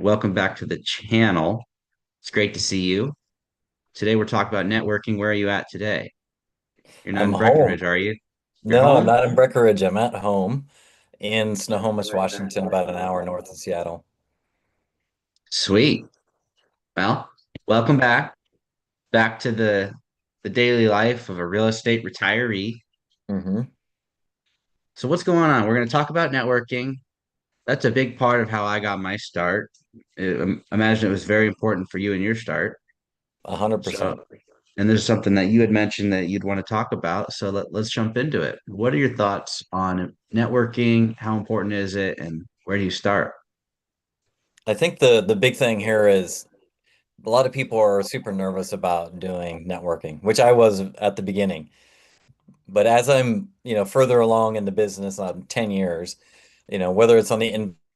Welcome back to the channel. It's great to see you. Today we're talking about networking. Where are you at today? You're not I'm in home. Breckenridge, are you? You're No, I'm home? not in Breckenridge. I'm at home in Snohomish, Washington, about an hour north of Seattle. Sweet. Well, welcome back to the daily life of a real estate retiree. Hmm. So what's going on? We're going to talk about networking. That's a big part of how I got my start. Imagine it was very important for you in your start. 100%. So, and there's something that you had mentioned that you'd want to talk about. So let's jump into it. What are your thoughts on networking? How important is it? And where do you start? I think the big thing here is a lot of people are super nervous about doing networking, which I was at the beginning. But as I'm, further along in the business, 10 years, whether it's on the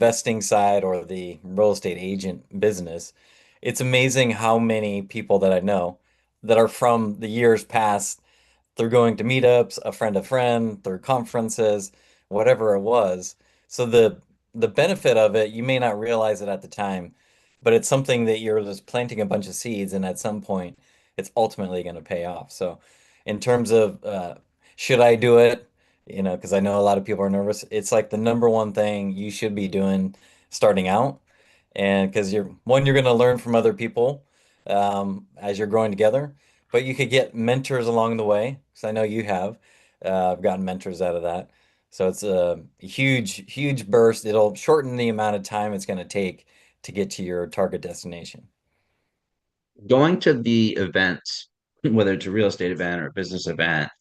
investing side or the real estate agent business, it's amazing how many people that I know that are from the years past. They're going to meetups, a friend, through conferences, whatever it was. So the benefit of it, you may not realize it at the time, but it's something that you're just planting a bunch of seeds, and at some point, it's ultimately going to pay off. So, in terms of should I do it? Because I know a lot of people are nervous. It's like the number one thing you should be doing starting out, and because you're going to learn from other people as you're growing together, but you could get mentors along the way, because I know you have. I've gotten mentors out of that. So it's a huge burst. It'll shorten the amount of time it's going to take to get to your target destination. Going to the events, whether it's a real estate event or a business event,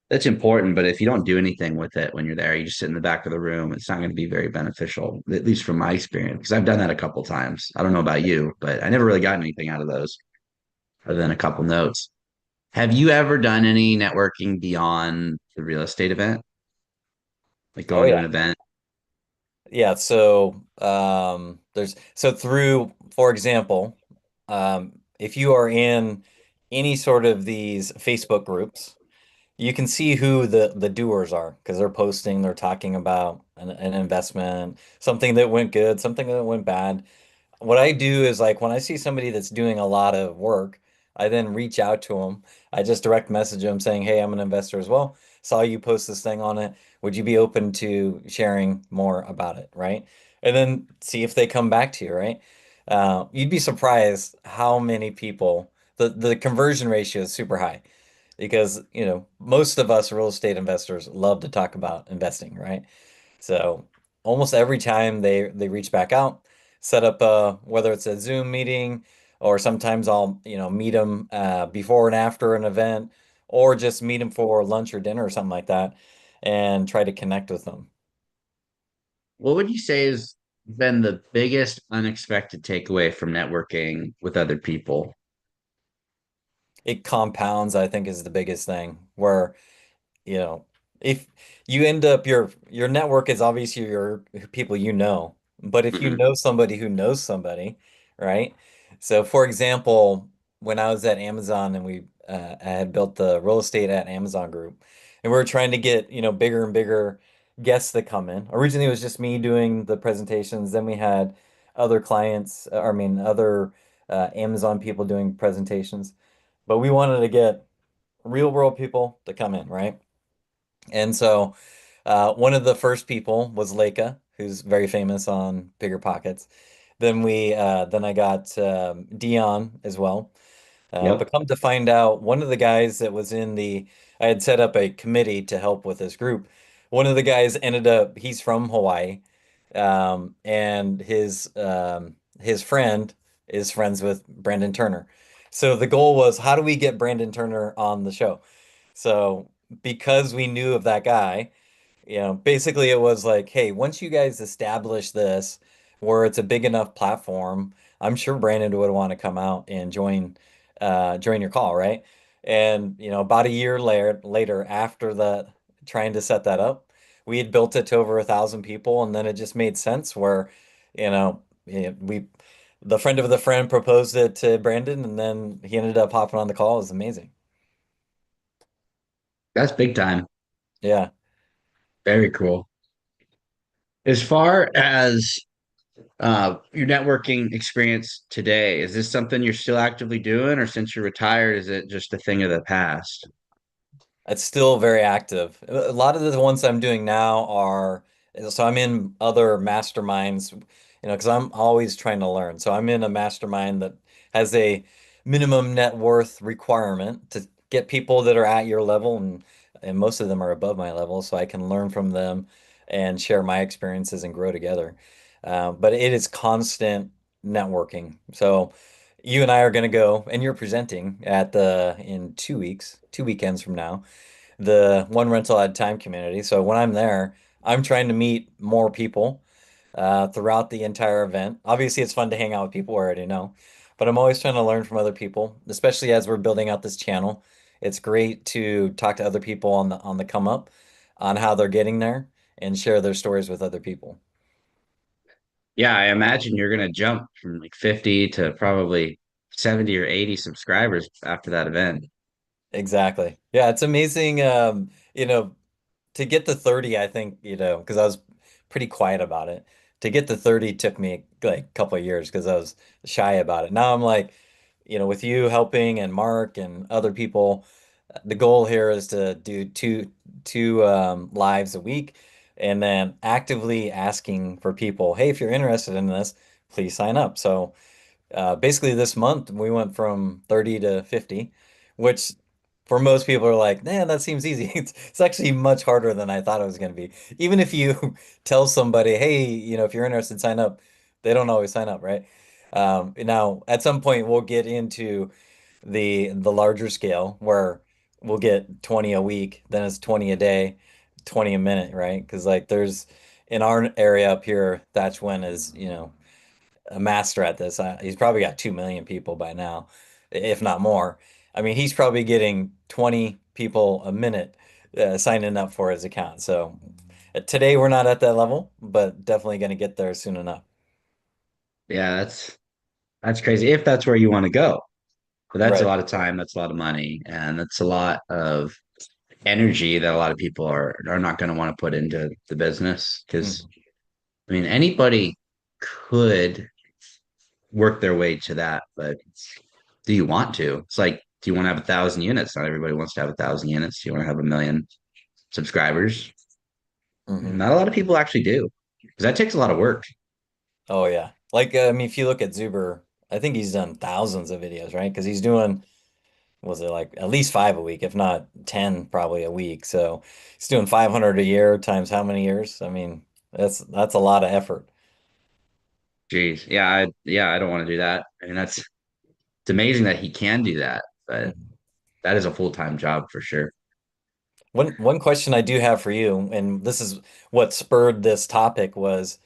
that's important. But if you don't do anything with it when you're there, you just sit in the back of the room, it's not going to be very beneficial, at least from my experience, because I've done that a couple times. I don't know about you, but I never really got anything out of those other than a couple notes. Have you ever done any networking beyond the real estate event? Like Oh going to yeah. an event? Yeah, so for example, if you are in any sort of these Facebook groups, you can see who the doers are because they're posting, they're talking about an investment, something that went good, something that went bad. What I do is like when I see somebody that's doing a lot of work, I then reach out to them. I just direct message them saying, "Hey, I'm an investor as well. Saw you post this thing on it. Would you be open to sharing more about it?" Right? And then see if they come back to you, right? You'd be surprised how many people the conversion ratio is super high because, most of us real estate investors love to talk about investing, right? So almost every time they reach back out, set up whether it's a Zoom meeting or sometimes I'll meet them before and after an event or just meet them for lunch or dinner or something like that and try to connect with them. What would you say has been the biggest unexpected takeaway from networking with other people? It compounds, I think, is the biggest thing where you know, if you end up your network is obviously your people but if you Mhm. know somebody who knows somebody, right? So for example, when I was at Amazon and I had built the real estate at Amazon group and we were trying to get, bigger and bigger guests that come in. Originally it was just me doing the presentations, then we had other clients, other Amazon people doing presentations, but we wanted to get real world people to come in, right? And so one of the first people was Leica, who's very famous on Bigger Pockets. Then I got Dion as well. But Yep. come to find out, one of the guys that was I had set up a committee to help with this group. One of the guys he's from Hawaii, and his friend is friends with Brandon Turner. So the goal was, how do we get Brandon Turner on the show? So because we knew of that guy, basically it was like, hey, once you guys establish this where it's a big enough platform, I'm sure Brandon would want to come out and join your call, right? And about a year later after trying to set that up, we had built it to over 1,000 people, and then it just made sense where, we the friend of the friend proposed it to Brandon, and then he ended up hopping on the call. It was amazing. That's big time. Yeah. Very cool. As far as Your networking experience today, is this something you're still actively doing, or since you're retired, is it just a thing of the past? It's still very active. A lot of the ones I'm doing now are, so I'm in other masterminds, because I'm always trying to learn. So I'm in a mastermind that has a minimum net worth requirement to get people that are at your level, and most of them are above my level, so I can learn from them and share my experiences and grow together. But it is constant networking. So you and I are going to go, and you're presenting at the in 2 weeks, 2 weekends from now, the one rental at a time community. So when I'm there, I'm trying to meet more people throughout the entire event. Obviously, it's fun to hang out with people I already know, but I'm always trying to learn from other people, especially as we're building out this channel. It's great to talk to other people on the come up on how they're getting there and share their stories with other people. Yeah, I imagine you're gonna jump from like 50 to probably 70 or 80 subscribers after that event. Exactly. Yeah, it's amazing. To get to 30, I think, because I was pretty quiet about it. To get to 30 took me like a couple of years because I was shy about it. Now I'm like, with you helping and Mark and other people, the goal here is to do two lives a week and then actively asking for people, hey, if you're interested in this, please sign up. So basically this month we went from 30 to 50, which for most people are like, man, that seems easy. It's actually much harder than I thought it was going to be. Even if you tell somebody, hey, if you're interested, sign up, they don't always sign up, right? Now, at some point, we'll get into the larger scale where we'll get 20 a week, then it's 20 a day, 20 a minute, right? Because like there's in our area up here, Thatch Wen is, a master at this. He's probably got 2 million people by now, if not more. I mean, he's probably getting 20 people a minute signing up for his account. So today we're not at that level, but definitely going to get there soon enough. Yeah, that's crazy. If that's where you want to go. But that's a Right. lot of time, that's a lot of money, and that's a lot of energy that a lot of people are not going to want to put into the business. Because Mhm. I mean, anybody could work their way to that, but do you want to? It's like, do you want to have 1,000 units? Not everybody wants to have 1,000 units. Do you want to have 1 million subscribers? Mhm. Not a lot of people actually do, because that takes a lot of work. Oh yeah. Like I mean, if you look at Zuber, I think he's done thousands of videos, right? Because he's doing, was it like at least five a week, if not 10 probably a week. So he's doing 500 a year times how many years? I mean, that's a lot of effort. Jeez, yeah, I don't want to do that. I mean, it's amazing that he can do that, but Mhm. that is a full-time job for sure. One question I do have for you, and this is what spurred this topic was,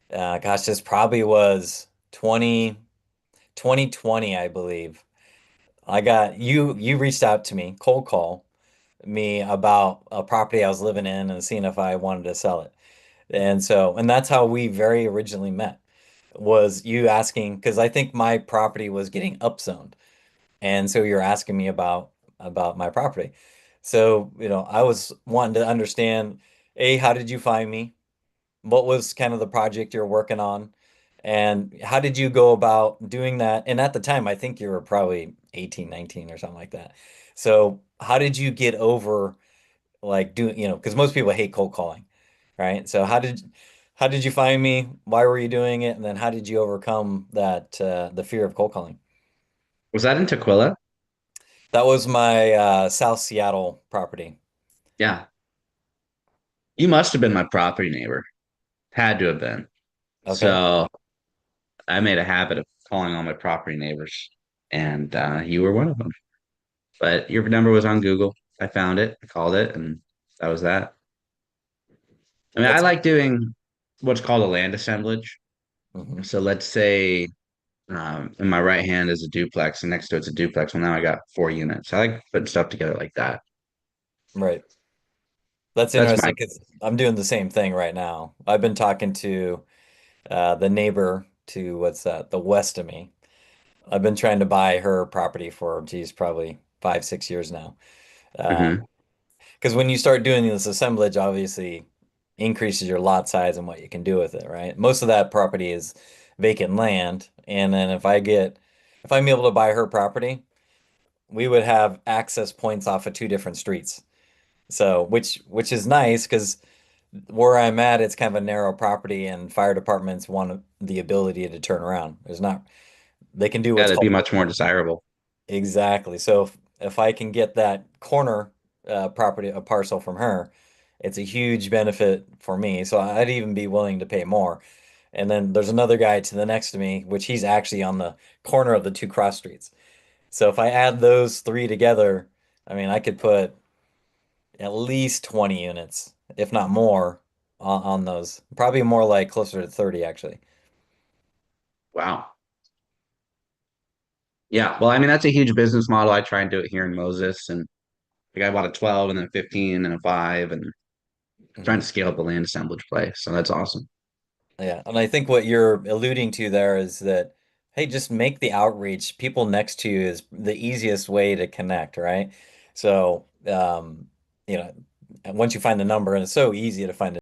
gosh, this probably was 2020, I believe. I got you reached out to me, cold call me about a property I was living in and seeing if I wanted to sell it. And that's how we very originally met, was you asking, because I think my property was getting upzoned. And so you're asking me about my property. So, I was wanting to understand, A, how did you find me? What was kind of the project you're working on? And how did you go about doing that? And at the time, I think you were probably 18, 19 or something like that. So, how did you get over like doing, because most people hate cold calling, right? So, how did you find me? Why were you doing it? And then how did you overcome that the fear of cold calling? Was that in Tequila? That was my South Seattle property. Yeah. You must have been my property neighbor. Had to have been. Okay. So I made a habit of calling all my property neighbors, and you were one of them. But your number was on Google. I found it, I called it, and that was that. I mean, I That's like doing what's called a land assemblage. hmm So let's say in my right hand is a duplex, and next to it's a duplex. Well, now I got 4 units. I like putting stuff together like that. right. That's That's my interesting because I'm doing the same thing right now. I've been talking to the neighbor to what's that, the west of me. I've been trying to buy her property for, geez, probably 5, 6 years now. mhm. Because when you start doing this assemblage, obviously, increases your lot size and what you can do with it, right? Most of that property is vacant land, and then if I'm able to buy her property, we would have access points off of two different streets. So, which is nice because where I'm at, it's kind of a narrow property, and fire departments want the ability to turn around. There's not, they can do Yeah, what's that'd be called much more desirable. exactly. So if I can get that corner property, a parcel from her, it's a huge benefit for me. So I'd even be willing to pay more. And then there's another guy to the next to me, which he's actually on the corner of the two cross streets. So if I add those three together, I mean, I could put at least 20 units, if not more, on those. Probably more like closer to 30, actually. Wow. Yeah. Well, I mean, that's a huge business model. I try and do it here in Moses, and like I bought a 12 and then 15 and a 5 and trying Mhm. to scale up the land assemblage play. So that's awesome. Yeah, and I think what you're alluding to there is that, hey, just make the outreach. People next to you is the easiest way to connect, right? So, you know, once you find the number, and it's so easy to find